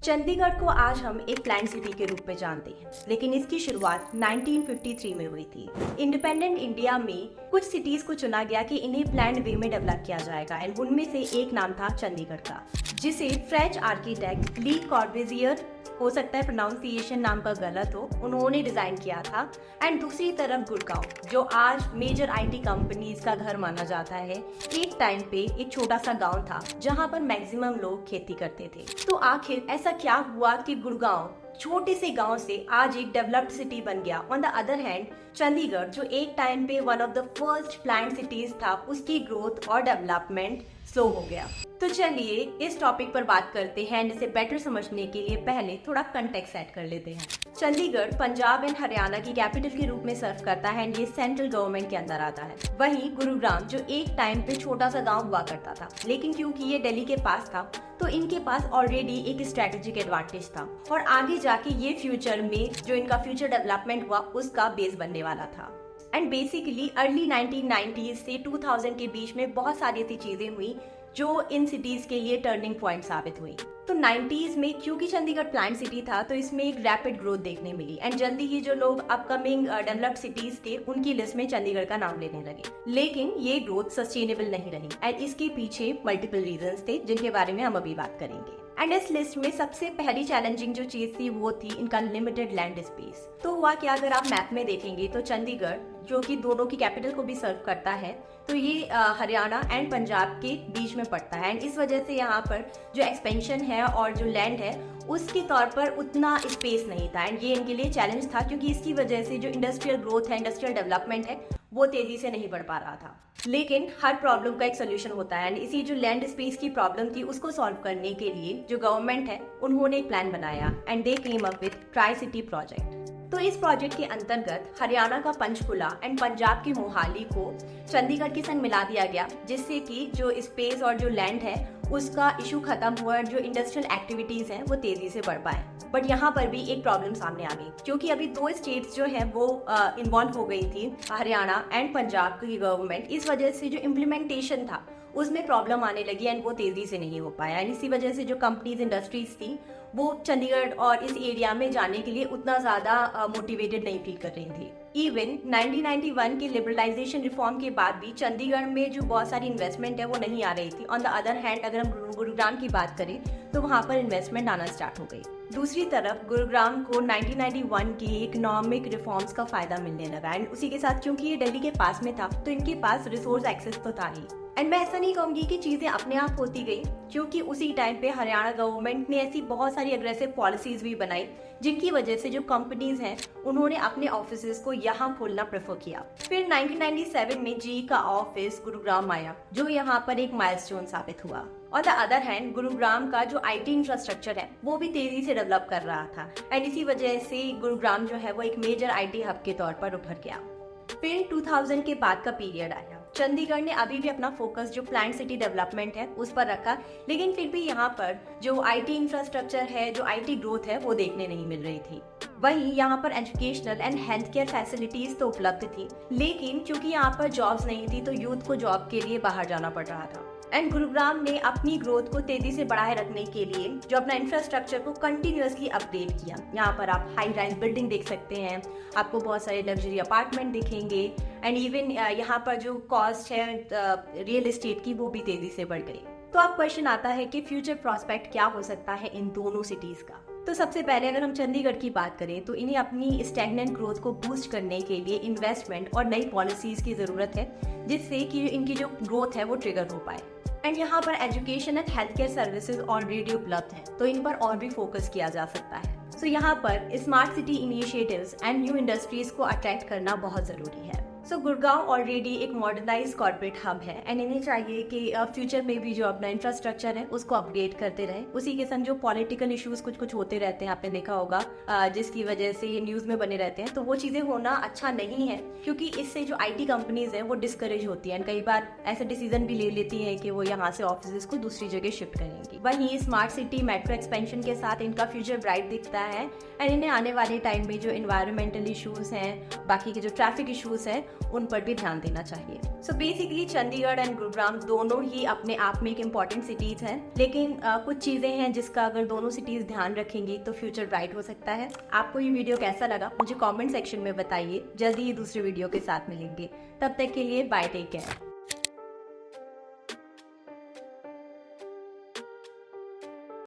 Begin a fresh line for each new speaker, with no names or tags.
चंडीगढ़ को आज हम एक प्लान सिटी के रूप में जानते हैं, लेकिन इसकी शुरुआत 1953 में हुई थी। इंडिपेंडेंट इंडिया में कुछ सिटीज को चुना गया कि इन्हें प्लान्ड वे में डेवलप किया जाएगा एंड उनमें से एक नाम था चंडीगढ़ का, जिसे फ्रेंच आर्किटेक्ट ली कॉर्बुसियर, हो सकता है प्रोनाउंसिएशन नाम का गलत हो, उन्होंने डिजाइन किया था। एंड दूसरी तरफ गुड़गांव, जो आज मेजर आईटी कंपनीज का घर माना जाता है, एक टाइम पे एक छोटा सा गांव था जहां पर मैक्सिमम लोग खेती करते थे। तो आखिर ऐसा क्या हुआ कि गुड़गांव छोटे से गांव से आज एक डेवलप्ड सिटी बन गया। On the other hand Chandigarh, जो एक टाइम पे one of the first planned cities था, उसकी ग्रोथ और डेवलपमेंट स्लो हो गया। तो चलिए इस टॉपिक पर बात करते हैं। इसे बेटर समझने के लिए पहले थोड़ा कंटेक्स्ट सेट कर लेते हैं। चंडीगढ़ पंजाब एंड हरियाणा की कैपिटल के रूप में सर्व करता है एंड ये सेंट्रल गवर्नमेंट के अंदर आता है। वहीं गुरुग्राम, जो एक टाइम पे छोटा सा गांव हुआ करता था, लेकिन क्योंकि ये दिल्ली के पास था तो इनके पास ऑलरेडी एक स्ट्रेटेजिक एडवांटेज था और आगे जाके ये फ्यूचर में जो इनका फ्यूचर डेवलपमेंट हुआ उसका बेस बनने वाला था। एंड बेसिकली अर्ली 1990s से 2000 के बीच में बहुत सारी ऐसी चीजें हुई जो इन सिटीज के लिए टर्निंग पॉइंट साबित हुई। तो 90s में क्योंकि चंडीगढ़ प्लान सिटी था तो इसमें एक रैपिड ग्रोथ देखने मिली एंड जल्दी ही जो लोग अपकमिंग डेवलप्ड सिटीज थे उनकी लिस्ट में चंडीगढ़ का नाम लेने लगे। लेकिन ये ग्रोथ सस्टेनेबल नहीं रही एंड इसके पीछे मल्टीपल रीजंस थे जिनके बारे में हम अभी बात करेंगे। एंड इस लिस्ट में सबसे पहली चैलेंजिंग जो चीज थी वो थी इनका लिमिटेड लैंड स्पेस। तो हुआ क्या, अगर आप मैप में देखेंगे तो चंडीगढ़, जो कि दोनों की कैपिटल को भी सर्व करता है, तो ये हरियाणा एंड पंजाब के बीच में पड़ता है एंड इस वजह से यहाँ पर जो एक्सपेंशन है और जो लैंड है उसके तौर पर उतना स्पेस नहीं था एंड ये इनके लिए चैलेंज था, क्योंकि इसकी वजह से जो इंडस्ट्रियल ग्रोथ है, इंडस्ट्रियल डेवलपमेंट है, वो तेजी से नहीं बढ़ पा रहा था। लेकिन हर प्रॉब्लम का एक सोल्यूशन होता है एंड इसी जो लैंड स्पेस की प्रॉब्लम थी उसको सॉल्व करने के लिए जो गवर्नमेंट है उन्होंने एक प्लान बनाया and they came up with tri city project. तो इस प्रोजेक्ट के अंतर्गत हरियाणा का पंचकुला एंड पंजाब की मोहाली को चंडीगढ़ के संग मिला दिया गया, जिससे कि जो स्पेस और जो लैंड है उसका इशू खत्म हुआ और जो इंडस्ट्रियल एक्टिविटीज हैं वो तेजी से बढ़ पाए। बट यहाँ पर भी एक प्रॉब्लम सामने आ गई, क्योंकि अभी दो स्टेट्स जो है वो इन्वॉल्व हो गई थी, हरियाणा एंड पंजाब की गवर्नमेंट। इस वजह से जो इम्प्लीमेंटेशन था उसमें प्रॉब्लम आने लगी एंड वो तेजी से नहीं हो पाया एंड इसी वजह से जो कंपनीज, इंडस्ट्रीज थी वो चंडीगढ़ और इस एरिया में जाने के लिए उतना ज्यादा मोटिवेटेड नहीं फील कर रही थी। इवन 1991 के लिबरलाइजेशन रिफॉर्म के बाद भी चंडीगढ़ में जो बहुत सारी इन्वेस्टमेंट है वो नहीं आ रही थी। ऑन द अदर हैंड अगर हम गुरुग्राम की बात करें तो वहाँ पर इन्वेस्टमेंट आना स्टार्ट हो गई। दूसरी तरफ गुरुग्राम को 1991 की इकोनॉमिक रिफॉर्म्स का फायदा मिलने लगा एंड उसी के साथ क्योंकि ये दिल्ली के पास में था तो इनके पास रिसोर्स एक्सेस तो था ही। एंड मैं ऐसा नहीं कहूंगी कि चीजें अपने आप होती गई, क्योंकि उसी टाइम पे हरियाणा गवर्नमेंट ने ऐसी बहुत सारी अग्रेसिव पॉलिसीज भी बनाई जिनकी वजह से जो कंपनीज हैं उन्होंने अपने ऑफिसेज को यहाँ खोलना प्रेफर किया। फिर 1997 में जी का ऑफिस गुरुग्राम आया, जो यहाँ पर एक माइलस्टोन साबित हुआ। On the other hand Gurugram का जो आईटी इंफ्रास्ट्रक्चर है वो भी तेजी से डेवलप कर रहा था एंड इसी वजह से गुरुग्राम जो है वो एक मेजर आईटी हब के तौर पर उभर गया। फिर 2000 के बाद का पीरियड आया। चंडीगढ़ ने अभी भी अपना फोकस जो प्लान सिटी डेवलपमेंट है उस पर रखा, लेकिन फिर भी यहाँ पर जो आईटी इंफ्रास्ट्रक्चर है, जो आईटी ग्रोथ है वो देखने नहीं मिल रही थी। वहीं यहाँ पर educational and health care facilities तो उपलब्ध थी, लेकिन क्योंकि यहाँ पर जॉब्स नहीं थी तो यूथ को जॉब के लिए बाहर जाना पड़ रहा था। एंड गुरुग्राम ने अपनी ग्रोथ को तेजी से बढ़ाए रखने के लिए जो अपना इंफ्रास्ट्रक्चर को कंटिन्यूअसली अपडेट किया। यहाँ पर आप हाई राइज बिल्डिंग देख सकते हैं, आपको बहुत सारे लग्जरी अपार्टमेंट दिखेंगे एंड इवन यहाँ पर जो कॉस्ट है रियल एस्टेट की वो भी तेजी से बढ़ गई। तो अब क्वेश्चन आता है कि फ्यूचर प्रोस्पेक्ट क्या हो सकता है इन दोनों सिटीज का। तो सबसे पहले अगर हम चंडीगढ़ की बात करें तो इन्हें अपनी स्टैग्नेंट ग्रोथ को बूस्ट करने के लिए इन्वेस्टमेंट और नई पॉलिसीज की जरूरत है, जिससे कि इनकी जो ग्रोथ है वो ट्रिगर हो पाए। एंड यहाँ पर education and health care services already उपलब्ध हैं, तो इन पर और भी फोकस किया जा सकता है। सो यहाँ पर smart city initiatives and new industries को अट्रैक्ट करना बहुत जरूरी है। सो गुड़गांव ऑलरेडी एक मॉडर्नाइज कॉर्पोरेट हब है एंड इन्हें चाहिए कि फ्यूचर में भी जो अपना इंफ्रास्ट्रक्चर है उसको अपडेट करते रहे। उसी के संग जो पॉलिटिकल इश्यूज कुछ होते रहते हैं, आपने देखा होगा, जिसकी वजह से ये न्यूज में बने रहते हैं, तो वो चीजें होना अच्छा नहीं है, क्योंकि इससे जो आईटी कंपनीज हैं वो डिस्करेज होती हैं, कई बार ऐसे डिसीजन भी ले लेती हैं कि वो यहाँ से ऑफिस को दूसरी जगह शिफ्ट करेंगी। वहीं स्मार्ट सिटी मेट्रो एक्सपेंशन के साथ इनका फ्यूचर ब्राइट दिखता है एंड इन्हें आने वाले टाइम में जो एनवायरमेंटल इश्यूज हैं, बाकी के जो ट्रैफिक इश्यूज हैं उन पर भी ध्यान देना चाहिए। So basically Chandigarh and Gurugram दोनों ही अपने आप में एक इम्पॉर्टेंट सिटीज हैं, लेकिन कुछ चीज़ें हैं जिसका अगर दोनों सिटीज ध्यान रखेंगी तो फ्यूचर ब्राइट हो सकता है। आपको ये वीडियो कैसा लगा मुझे कमेंट सेक्शन में बताइए। जल्दी ही दूसरे वीडियो के साथ मिलेंगे, तब तक के लिए बाय, टेक केयर।